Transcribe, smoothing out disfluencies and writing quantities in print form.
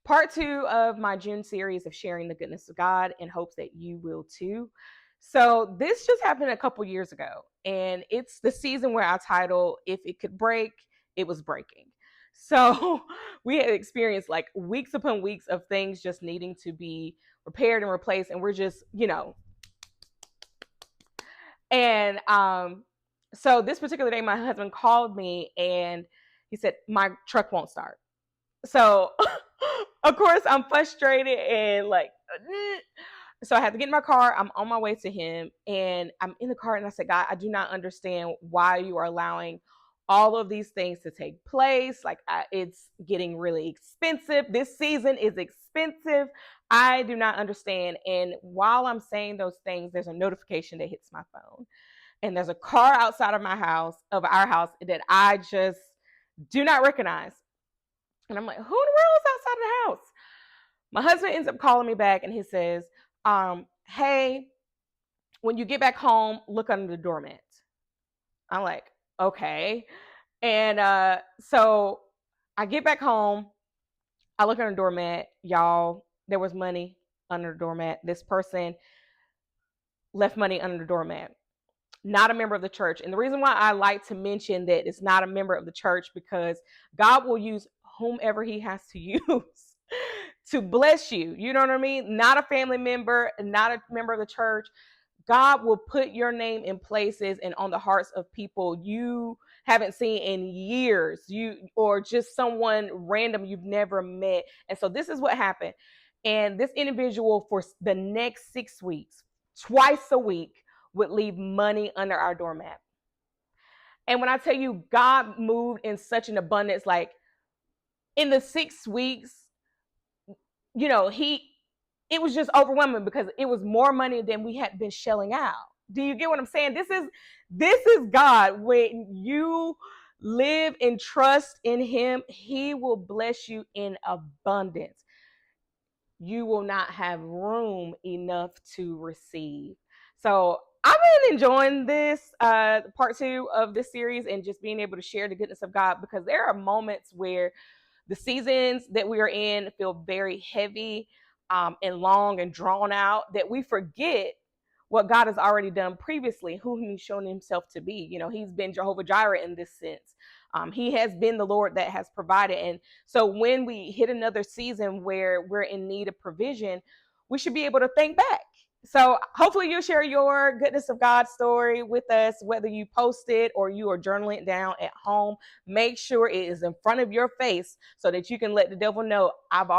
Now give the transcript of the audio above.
part 2 of my June series of sharing the goodness of God in hopes that you will too. So this just happened a couple years ago, and it's the season where I title "If It Could Break, It Was Breaking." So we had experienced like weeks upon weeks of things just needing to be repaired and replaced, and we're just, and so this particular day, my husband called me and he said my truck won't start. So of course I'm frustrated and like, so I had to get in my car. I'm on my way to him and I'm in the car and I said, God, I do not understand why you are allowing all of these things to take place. Like, it's getting really expensive. This season is expensive. I do not understand. And while I'm saying those things, there's a notification that hits my phone. And there's a car outside of our house that I just do not recognize. And I'm like, who in the world is outside of the house? My husband ends up calling me back and he says, hey, when you get back home, look under the doormat. I'm like, okay. And so I get back home, I look under the doormat, y'all, there was money under the doormat. This person left money under the doormat. Not a member of the church. And the reason why I like to mention that it's not a member of the church, because God will use whomever he has to use to bless you. You know what I mean? Not a family member, not a member of the church. God will put your name in places and on the hearts of people you haven't seen in years, or just someone random you've never met. And so this is what happened. And this individual for the next 6 weeks, twice a week, would leave money under our doormat. And when I tell you God moved in such an abundance, like in the 6 weeks, it was just overwhelming because it was more money than we had been shelling out. Do you get what I'm saying? This is God. When you live and trust in him, he will bless you in abundance. You will not have room enough to receive. So I've been enjoying this part 2 of this series and just being able to share the goodness of God, because there are moments where the seasons that we are in feel very heavy and long and drawn out, that we forget what God has already done previously, who he's shown himself to be. He's been Jehovah Jireh in this sense. He has been the Lord that has provided. And so when we hit another season where we're in need of provision, we should be able to think back. So hopefully you'll share your goodness of God story with us, whether you post it or you are journaling it down at home. Make sure it is in front of your face so that you can let the devil know I've